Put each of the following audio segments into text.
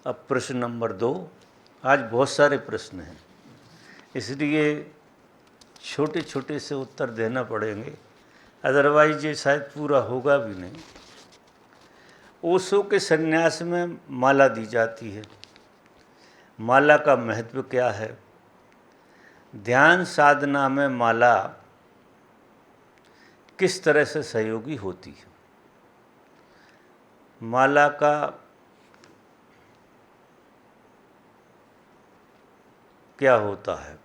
अब प्रश्न नंबर 2। आज बहुत सारे प्रश्न हैं, इसलिए छोटे छोटे से उत्तर देना पड़ेंगे, अदरवाइज ये शायद पूरा होगा भी नहीं। ओशो के संन्यास में माला दी जाती है, माला का महत्व क्या है? ध्यान साधना में माला किस तरह से सहयोगी होती है? माला का क्या होता है?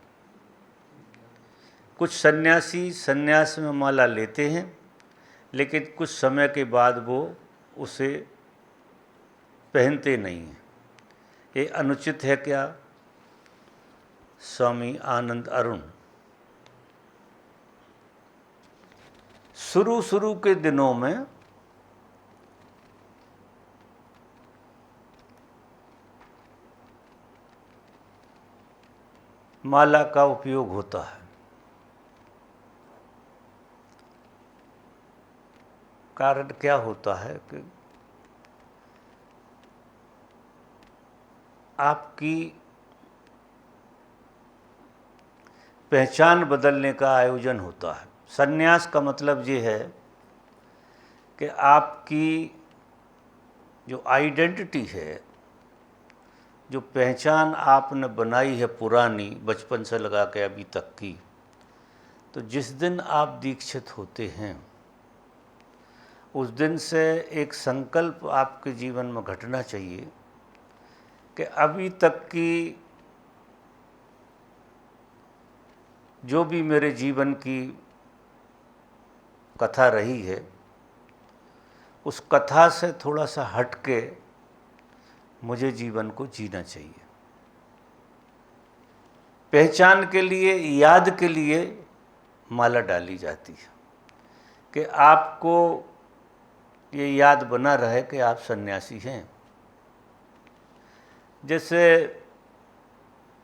कुछ सन्यासी सन्यास में माला लेते हैं, लेकिन कुछ समय के बाद वो उसे पहनते नहीं हैं। ये अनुचित है क्या? स्वामी आनंद अरुण। शुरू के दिनों में माला का उपयोग होता है। कारण क्या होता है कि आपकी पहचान बदलने का आयोजन होता है। संन्यास का मतलब ये है कि आपकी जो आइडेंटिटी है, जो पहचान आपने बनाई है पुरानी, बचपन से लगा के अभी तक की, तो जिस दिन आप दीक्षित होते हैं उस दिन से एक संकल्प आपके जीवन में घटना चाहिए कि अभी तक की जो भी मेरे जीवन की कथा रही है, उस कथा से थोड़ा सा हट के मुझे जीवन को जीना चाहिए। पहचान के लिए, याद के लिए माला डाली जाती है कि आपको ये याद बना रहे कि आप सन्यासी हैं। जैसे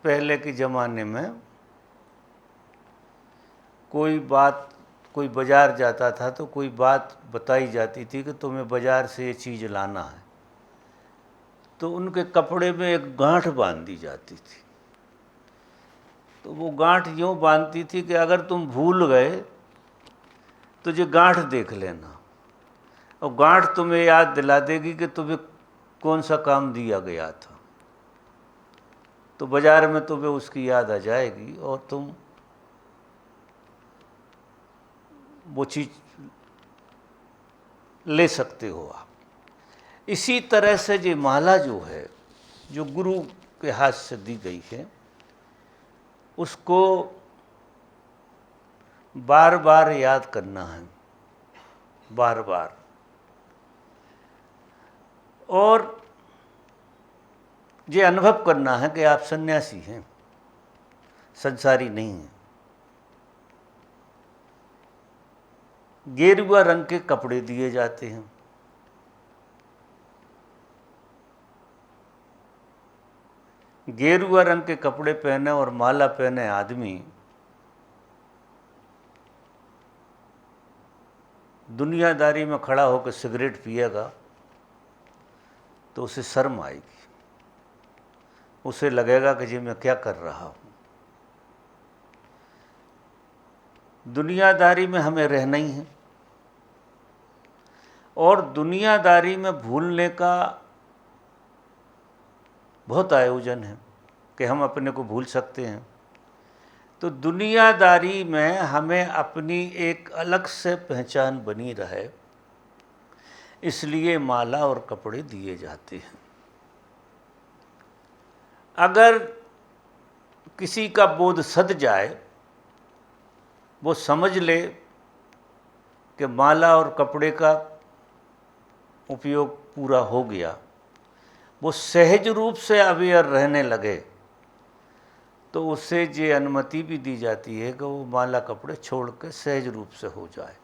पहले के ज़माने में कोई बाज़ार जाता था तो कोई बात बताई जाती थी कि तुम्हें बाज़ार से ये चीज़ लाना है, तो उनके कपड़े में एक गांठ बांध दी जाती थी। तो वो गांठ यूँ बांधती थी कि अगर तुम भूल गए तो ये गांठ देख लेना, और गांठ तुम्हें याद दिला देगी कि तुम्हें कौन सा काम दिया गया था। तो बाज़ार में तुम्हें उसकी याद आ जाएगी और तुम वो चीज़ ले सकते हो आप। इसी तरह से ये माला जो है, जो गुरु के हाथ से दी गई है, उसको बार बार याद करना है, बार बार। और ये अनुभव करना है कि आप सन्यासी हैं, संसारी नहीं हैं। गेरुआ रंग के कपड़े दिए जाते हैं। गेरुआ रंग के कपड़े पहने और माला पहने आदमी दुनियादारी में खड़ा होकर सिगरेट पिएगा तो उसे शर्म आएगी, उसे लगेगा कि जी मैं क्या कर रहा हूँ। दुनियादारी में हमें रहना ही है, और दुनियादारी में भूलने का बहुत आयोजन है कि हम अपने को भूल सकते हैं। तो दुनियादारी में हमें अपनी एक अलग से पहचान बनी रहे, इसलिए माला और कपड़े दिए जाते हैं। अगर किसी का बोध सध जाए, वो समझ ले कि माला और कपड़े का उपयोग पूरा हो गया, वो सहज रूप से अवेयर रहने लगे, तो उससे ये अनुमति भी दी जाती है कि वो माला कपड़े छोड़ के सहज रूप से हो जाए।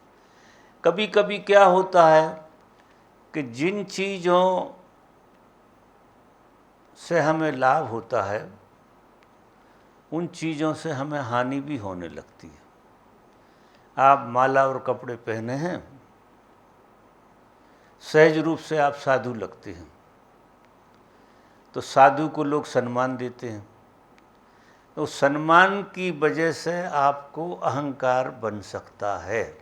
कभी कभी क्या होता है कि जिन चीज़ों से हमें लाभ होता है, उन चीज़ों से हमें हानि भी होने लगती है। आप माला और कपड़े पहने हैं, सहज रूप से आप साधु लगते हैं, तो साधु को लोग सम्मान देते हैं, तो सम्मान की वजह से आपको अहंकार बन सकता है।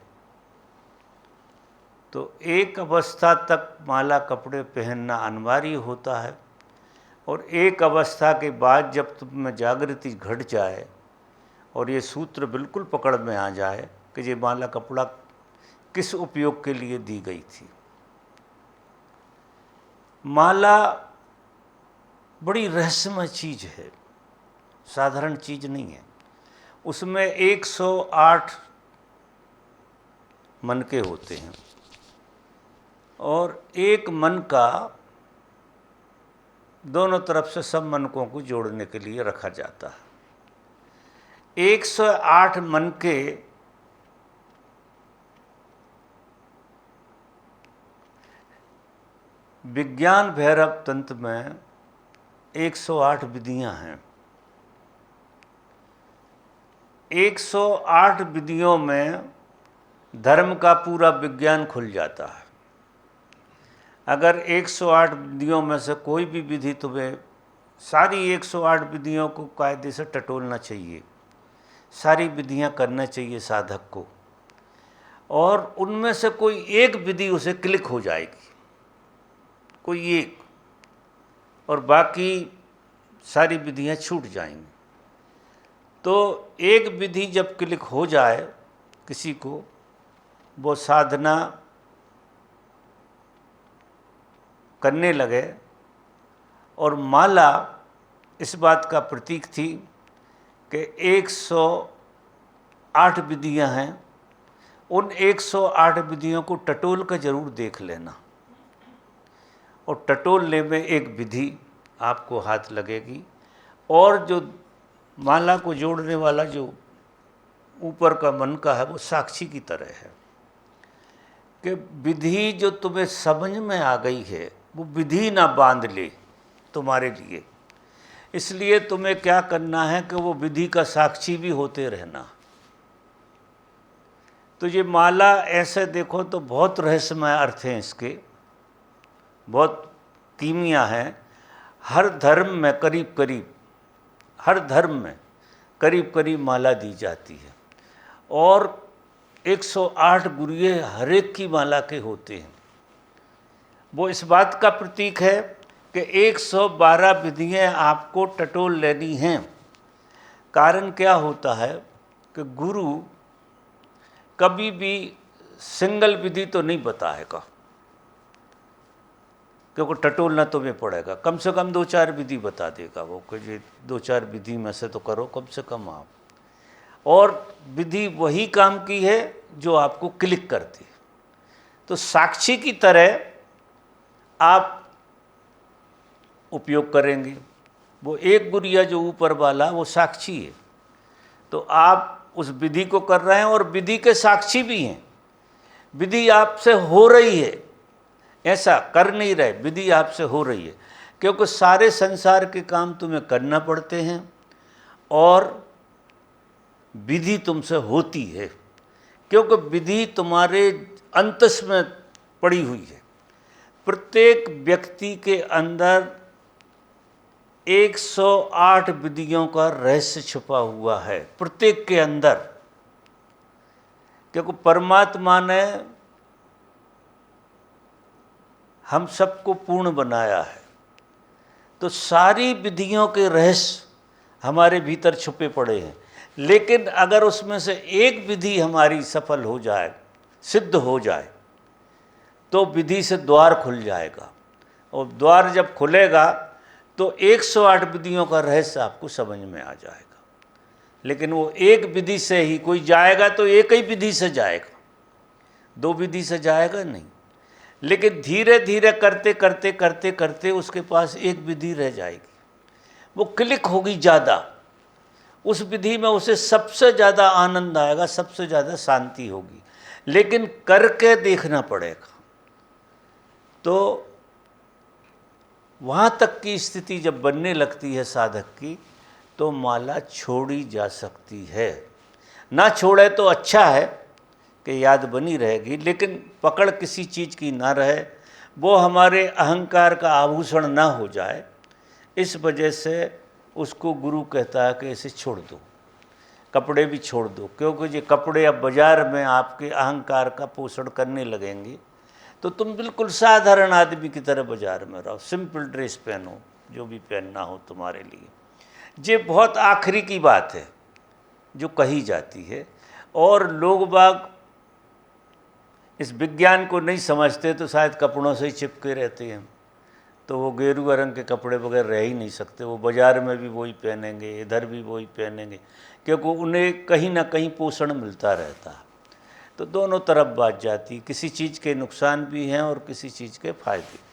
तो एक अवस्था तक माला कपड़े पहनना अनिवार्य होता है, और एक अवस्था के बाद जब तुम में जागृति घट जाए और ये सूत्र बिल्कुल पकड़ में आ जाए कि ये माला कपड़ा किस उपयोग के लिए दी गई थी। माला बड़ी रहस्यमय चीज़ है, साधारण चीज़ नहीं है। उसमें 108 मनके होते हैं, और एक मन का दोनों तरफ से सब मनकों को जोड़ने के लिए रखा जाता है। 108 मनके विज्ञान भैरव तंत्र में 108 विधियां हैं। 108 विधियों में धर्म का पूरा विज्ञान खुल जाता है। अगर 108 विधियों में से कोई भी विधि तुम्हें, सारी 108 विधियों को कायदे से टटोलना चाहिए, सारी विधियां करना चाहिए साधक को, और उनमें से कोई एक विधि उसे क्लिक हो जाएगी, कोई एक, और बाकी सारी विधियां छूट जाएंगी। तो एक विधि जब क्लिक हो जाए किसी को, वो साधना करने लगे। और माला इस बात का प्रतीक थी कि 108 विधियां हैं, उन 108 विधियों को टटोल कर जरूर देख लेना, और टटोलने में एक विधि आपको हाथ लगेगी। और जो माला को जोड़ने वाला जो ऊपर का मन का है, वो साक्षी की तरह है कि विधि जो तुम्हें समझ में आ गई है, वो विधि ना बांध ले तुम्हारे लिए। इसलिए तुम्हें क्या करना है कि वो विधि का साक्षी भी होते रहना। तो ये माला ऐसे देखो तो बहुत रहस्यमय अर्थ हैं इसके, बहुत कीमिया हैं। हर धर्म में करीब करीब, हर धर्म में करीब करीब माला दी जाती है, और 108 गुरिये हर एक की माला के होते हैं। वो इस बात का प्रतीक है कि 112 विधियाँ आपको टटोल लेनी हैं। कारण क्या होता है कि गुरु कभी भी सिंगल विधि तो नहीं बताएगा, क्योंकि टटोलना तुम्हें पड़ेगा। कम से कम 2-4 विधि बता देगा वो कि ये 2-4 विधि में से तो करो कम से कम आप। और विधि वही काम की है जो आपको क्लिक करती है। तो साक्षी की तरह आप उपयोग करेंगे। वो एक गुरिया जो ऊपर वाला, वो साक्षी है। तो आप उस विधि को कर रहे हैं और विधि के साक्षी भी हैं। विधि आपसे हो रही है, ऐसा कर नहीं रहे, विधि आपसे हो रही है, क्योंकि सारे संसार के काम तुम्हें करना पड़ते हैं और विधि तुमसे होती है, क्योंकि विधि तुम्हारे अंतस में पड़ी हुई है। प्रत्येक व्यक्ति के अंदर 108 विधियों का रहस्य छुपा हुआ है, प्रत्येक के अंदर, क्योंकि परमात्मा ने हम सबको पूर्ण बनाया है। तो सारी विधियों के रहस्य हमारे भीतर छुपे पड़े हैं। लेकिन अगर उसमें से एक विधि हमारी सफल हो जाए, सिद्ध हो जाए, तो विधि से द्वार खुल जाएगा। और द्वार जब खुलेगा तो 108 विधियों का रहस्य आपको समझ में आ जाएगा। लेकिन वो एक विधि से ही कोई जाएगा तो एक ही विधि से जाएगा, 2 विधि से जाएगा नहीं। लेकिन धीरे धीरे करते करते करते करते उसके पास एक विधि रह जाएगी, वो क्लिक होगी ज़्यादा। उस विधि में उसे सबसे ज़्यादा आनंद आएगा, सबसे ज़्यादा शांति होगी। लेकिन करके देखना पड़ेगा। तो वहाँ तक की स्थिति जब बनने लगती है साधक की, तो माला छोड़ी जा सकती है। ना छोड़े तो अच्छा है कि याद बनी रहेगी, लेकिन पकड़ किसी चीज़ की ना रहे, वो हमारे अहंकार का आभूषण ना हो जाए, इस वजह से उसको गुरु कहता है कि इसे छोड़ दो, कपड़े भी छोड़ दो, क्योंकि ये कपड़े अब बाज़ार में आपके अहंकार का पोषण करने लगेंगे। तो तुम बिल्कुल साधारण आदमी की तरह बाज़ार में रहो, सिंपल ड्रेस पहनो, जो भी पहनना हो तुम्हारे लिए। ये बहुत आखिरी की बात है जो कही जाती है, और लोग बाग इस विज्ञान को नहीं समझते तो शायद कपड़ों से ही चिपके रहते हैं। तो वो गेरुआ रंग के कपड़े बगैर रह ही नहीं सकते, वो बाज़ार में भी वही पहनेंगे, इधर भी वही पहनेंगे, क्योंकि उन्हें कहीं ना कहीं पोषण मिलता रहता है। तो दोनों तरफ बात जाती, किसी चीज़ के नुकसान भी हैं और किसी चीज़ के फ़ायदे भी।